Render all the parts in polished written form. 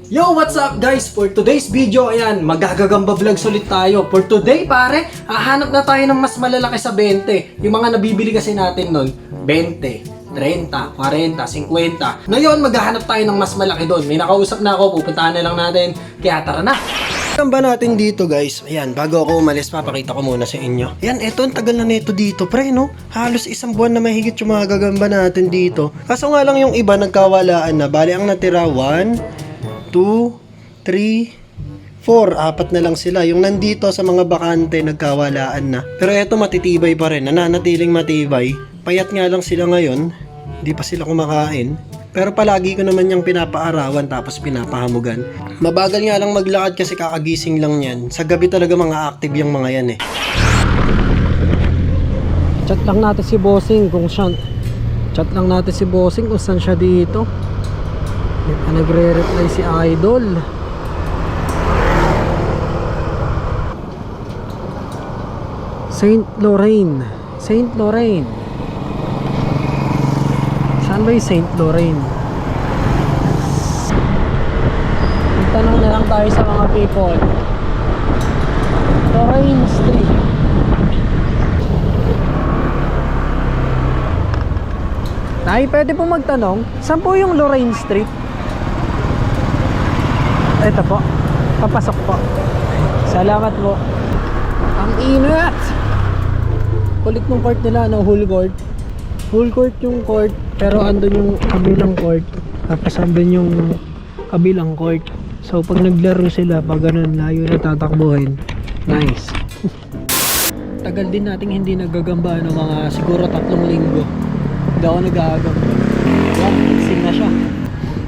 Yo, what's up guys? For today's video, ayan, magagagamba vlogs ulit tayo. For today, pare, hahanap na tayo ng mas malalaki sa 20. Yung mga nabibili kasi natin nun, 20, 30, 40, 50. Ngayon, maghahanap tayo ng mas malaki doon. May nakausap na ako, pupuntahan na lang natin. Kaya tara na! Gamba natin dito guys. Ayan, bago ako umalis, papakita ko muna sa inyo. Ayan, eto, ang tagal na neto dito, pre, no? Halos isang buwan na mahigit yung mga gagamba natin dito. Kaso nga lang yung iba nagkawalaan na. Bali, ang natira, 1, 2, 3, 4, apat na lang sila. Yung nandito sa mga bakante nagkawalaan na. Pero eto matitibay pa rin, nananatiling matibay. Payat nga lang sila ngayon, hindi pa sila kumakain. Pero palagi ko naman yung pinapaarawan tapos pinapahamugan. Mabagal nga lang maglakad kasi kakagising lang yan. Sa gabi talaga mga active yung mga yan eh. Chat lang natin si Bossing kung saan. Chat lang natin si Bossing kung saan siya dito. Nagre-reply si Idol. Saint Lorraine. Saint Lorraine. Saan ba yung Saint Lorraine? Tanong na lang tayo sa mga people. Lorraine Street. Ay, pwede po magtanong, saan po yung Lorraine Street? Ito po, papasok po. Salamat po. Ang inat! Kulit ng court nila, no? Whole court. Full court yung court, pero andun yung kabilang court. Tapos andun yung kabilang court. So pag naglaro sila, pag ganun, layo na tatakbuhin. Nice. Tagal din nating hindi nagagamba, no? Mga siguro 3 linggo. Hindi ako nag-aagamba. Yan, fixing na siya.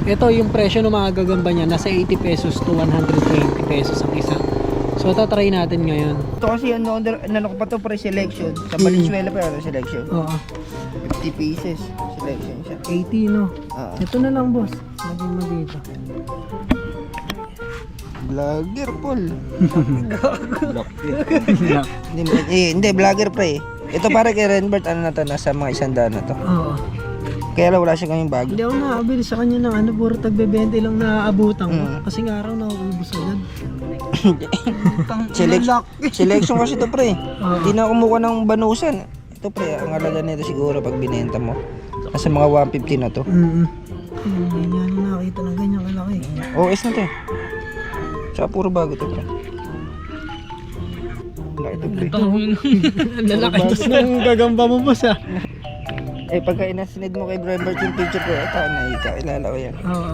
Ito yung presyo ng mga gagamba niya, nasa 80 pesos to 120 pesos ang isa. So tatry natin ngayon. Ito kasi ano ko pa to pre-selection. Sa Valenzuela pa yung selection. Oo. 50 pieces selection siya. 80 no? Oo. Ito na lang boss. Lagyan mo dito. Vlogger Paul. Hindi vlogger pre. Ito para kay Renbert, ano na to, nasa mga 100 na to. Oo. Kaya lang wala siya kaming bag. Hindi ako nakabili sa kanya ng ano, puro tagbe-20 lang naaabutan ko. Kasi nga araw na ubus agad. Selection kasi to pre. Oo. Hindi na kumuha ng banusan. Ito pre, ang halaga nito siguro pag binenta mo. Nasa mga 150 na to. Hindi niya nakita ng ganyan kalaki. OS na to eh. Tsaka puro bago to pre. Laki to pre. Lalaki ito ng gagamba mo boss ah. Eh pagka inasinid mo kay Brembert yung picture ko, ito na ikakilala ko yan. Oo.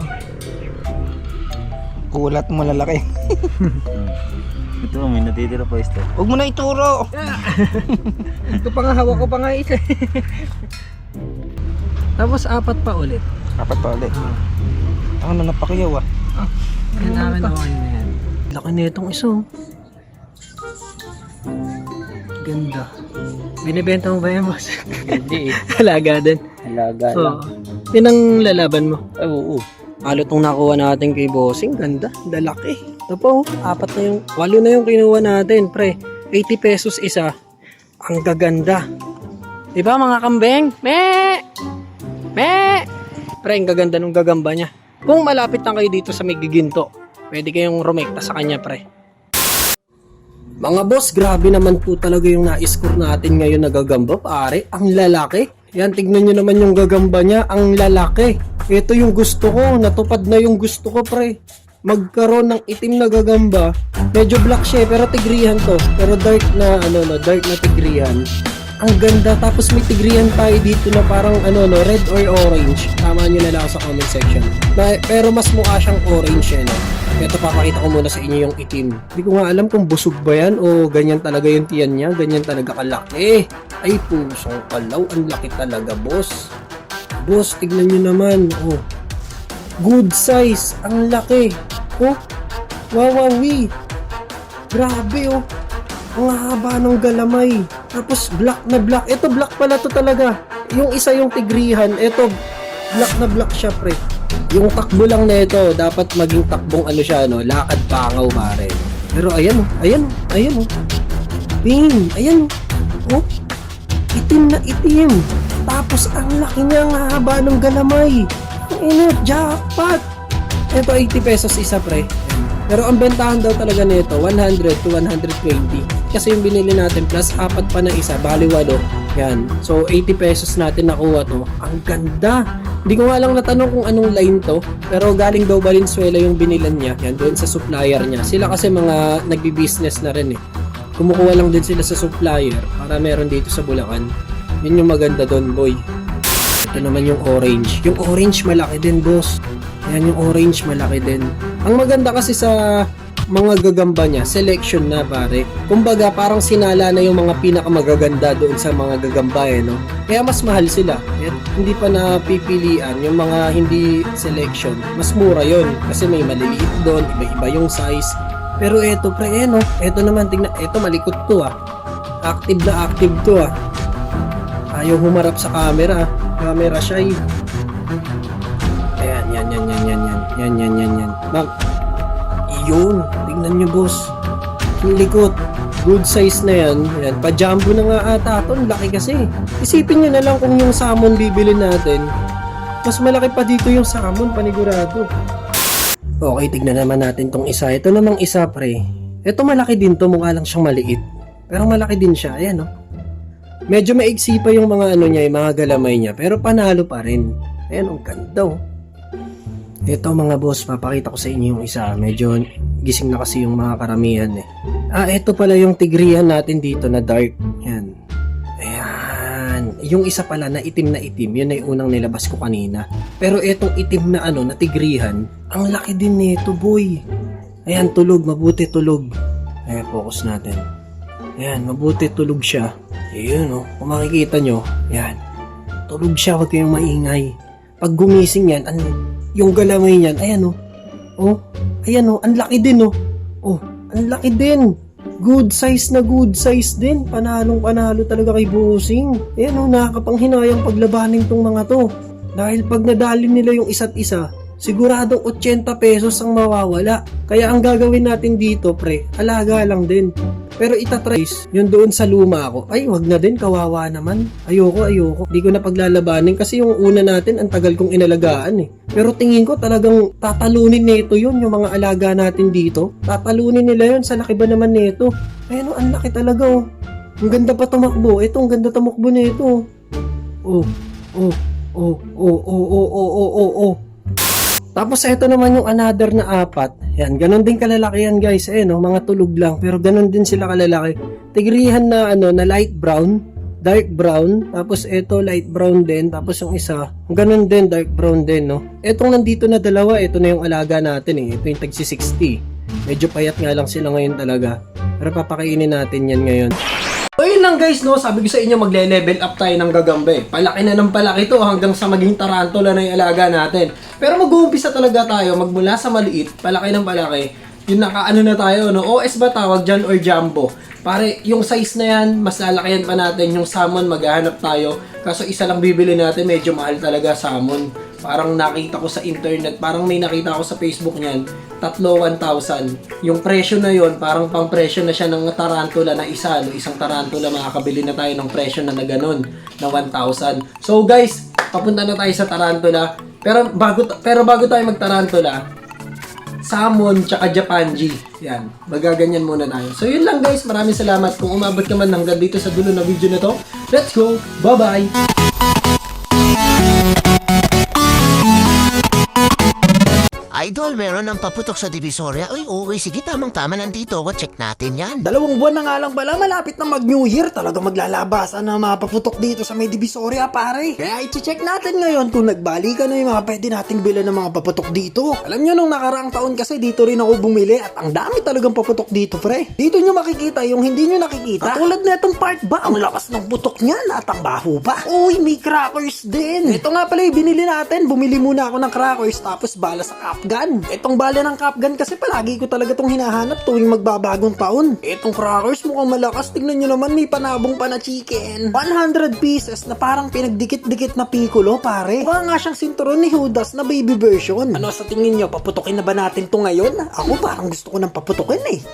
Kulat mo lalaki. Ito, may natitira pa ito. Huwag mo na ituro! Ito pa nga, hawak ko pa nga isa. Tapos 4 pa ulit. Apat pa ulit. Ako na napakiyaw ah. Kailangan na kayo na yan. Laki na itong iso. Ganda. Binibenta mo ba yan, boss? Hindi eh. Halaga din. Halaga lang. Yun ang lalaban mo. Ay, oo. Halo itong nakuha natin kay Bossing. Ganda. Dalaki. Ito po, 8 na yung kinuha natin, pre. 80 pesos isa. Ang gaganda. Diba mga kambeng? Me! Pre, ang gaganda ng gagamba niya. Kung malapit lang kayo dito sa may giginto, pwede kayong rumekta sa kanya, pre. Mga boss, grabe naman po talaga yung na-score natin ngayon na gagamba, pare. Ang lalaki. Yan, tignan nyo naman yung gagamba niya. Ang lalaki. Ito yung gusto ko. Natupad na yung gusto ko, pre. Magkaroon ng itim na gagamba. Medyo black siya, pero tigrihan to. Pero dark na, dark na tigrihan. Ang ganda. Tapos may tigrihan tayo dito na parang, red or orange. Tama nyo na lang sa comment section. Pero mas mukha siyang orange, Ito, papakita ko muna sa inyo yung itim. Hindi ko nga alam kung busog ba yan o ganyan talaga yung tiyan niya. Ganyan talaga kalaki. Ay, pusong kalaw. Ang laki talaga, boss. Boss, tignan nyo naman. Oh. Good size. Ang laki. Oh. Wawawi. Grabe, oh. Ang haba ng galamay. Tapos, black na black. Ito, black pala to talaga. Yung isa yung tigrihan. Ito, black na black siya, pre. Yung takbo lang na ito, dapat maging takbong lakad pangaw pare. Pero ayan oh. Ping, ayan oh. Itim na itim. Tapos ang laki niya, ang haba ng galamay. Jackpot! Ito 80 pesos isa pre. Pero ang bentahan daw talaga nito 100 to 120. Kasi yung binili natin plus apat pa na isa, bali 8. Yan. So 80 pesos natin nakuha to. Ang ganda. Hindi ko nga lang natanong kung anong line to. Pero galing daw Valenzuela yung binilan niya. Yan, doon sa supplier niya. Sila kasi mga nagbi-business na rin eh. Kumukuha lang din sila sa supplier para meron dito sa Bulacan. Yun yung maganda doon, boy. Ito naman yung orange. Yung orange malaki din, boss. Yan yung orange malaki din. Ang maganda kasi sa mga gagamba niya, selection na pare. Kumbaga parang sinala na yung mga pinakamagaganda doon sa mga gagamba eh, no? Kaya mas mahal sila. At hindi pa napipilian yung mga hindi selection. Mas mura yon kasi may maliliit doon, iba-iba yung size. Pero eto pre, no? Eto naman, tingnan. Eto malikot to ah. Active na active to ah. Ayaw humarap sa camera. Camera shy. Ayan, yan. Bang. Iyon. Tingnan nyo, boss. Yung likot. Good size na yan. Yan. Pa-jumbo na nga ata ito. Ang laki kasi. Isipin nyo na lang kung yung salmon bibili natin. Mas malaki pa dito yung salmon, panigurado. Okay, tignan naman natin tong isa. Ito namang isa, pre. Ito malaki din to. Mukha lang siyang maliit. Pero malaki din siya. Ayan, no? Medyo maigsi pa yung mga ano niya, yung mga galamay niya. Pero panalo pa rin. Ayan, ang ganda, oh. Ito mga boss, papakita ko sa inyo yung isa. Medyo gising na kasi yung mga karamihan eh. Ito pala yung tigrihan natin dito na dark. Yan. Ayan. Yung isa pala na itim, yun ay unang nilabas ko kanina. Pero itong itim na ano, na tigrihan, ang laki din nito, boy. Ayan, tulog, mabuti tulog. Ayan, focus natin. Ayan, mabuti tulog siya. Ayan, oh. Kung makikita nyo, ayan. Tulog siya, huwag kayong maingay. Pag gumising yan, yung galamay niyan, ayan oh. Oh, ayan oh, ang laki din oh. Oh, ang laki din. Good size din. Panalo talaga kay Bossing. Ayan oh, nakakapanghinayang paglabanin tong mga to. Dahil pag nadali nila yung isa't isa, siguradong 80 pesos ang mawawala. Kaya ang gagawin natin dito, pre, alaga lang din. Pero itatrace, yun doon sa luma ko. Ay, wag na din, kawawa naman. Ayoko. Di ko na paglalabanin kasi yung una natin, ang tagal kong inalagaan eh. Pero tingin ko talagang tatalunin nito yun, yung mga alaga natin dito. Tatalunin nila yun, sa laki ba naman nito? Ayun, ang laki talaga oh. Ang ganda pa tumakbo. Ito, ang ganda tumakbo nito. Oh. Tapos ito naman yung another na 4. Yan, ganun din kalalaki yan guys. No, mga tulog lang. Pero ganun din sila kalalaki. Tigrihan na ano, na light brown, dark brown. Tapos ito light brown din. Tapos yung isa, ganun din, dark brown din, no. Etong nandito na dalawa, ito na yung alaga natin eh. Ito yung tagsi 60. Medyo payat nga lang sila ngayon talaga. Pero papakainin natin yan ngayon. So yun lang guys, no, sabi ko sa inyo magle-level up tayo ng gagambe. Palaki na ng palaki to hanggang sa maging tarantula na yung alaga natin. Pero mag-uumpisa talaga tayo, magmula sa maliit, palaki ng palaki. Yung nakaano na tayo, no, OS ba tawag dyan or jumbo? Pare, yung size na yan, mas lalakayan pa natin. Yung salmon, maghahanap tayo. Kaso isa lang bibili natin, medyo mahal talaga salmon. Parang nakita ko sa internet, parang may nakita ako sa Facebook niyan, 1,000. Yung presyo na yon, parang pang presyo na siya ng tarantula na isa, no? Isang tarantula, makakabili na tayo ng presyo na ganun, na 1,000. So guys, papunta na tayo sa tarantula. Pero bago tayo mag-tarantula, salmon tsaka Japanji. Yan, magaganyan muna tayo. So yun lang guys, maraming salamat. Kung umabot ka man hanggang dito sa dulo na video na to, let's go! Bye-bye! Idol, meron ng paputok sa Divisoria. Uy, okay, sige, tamang-tama nandito ako. Check natin yan. 2 buwan na nga lang pala, malapit na mag-New Year. Talaga maglalabasan na mapaputok dito sa may Divisoria, pare. Kaya i-check natin ngayon kung nagbalikan na yung mga pwede nating bilan ng mga paputok dito. Alam nyo, nung nakaraang taon kasi dito rin ako bumili at ang dami talagang paputok dito, pre. Dito nyo makikita yung hindi nyo nakikita. Katulad na itong part ba, ang lakas ng putok niyan at ang baho pa. Uy, may crackers din. Ito nga pala yung binili natin. Bumili muna ako ng crackers tapos bala sa Cap Gun. Itong bala ng Cap Gun kasi palagi ko talaga itong hinahanap tuwing magbabagong taon. Itong crackers mukhang malakas. Tignan nyo naman, may panabong pa na chicken. 100 pieces na parang pinagdikit-dikit na piccolo, pare. Mukha nga siyang sinturon ni Judas na baby version. Ano sa tingin nyo, paputokin na ba natin to ngayon? Ako parang gusto ko nang paputokin eh.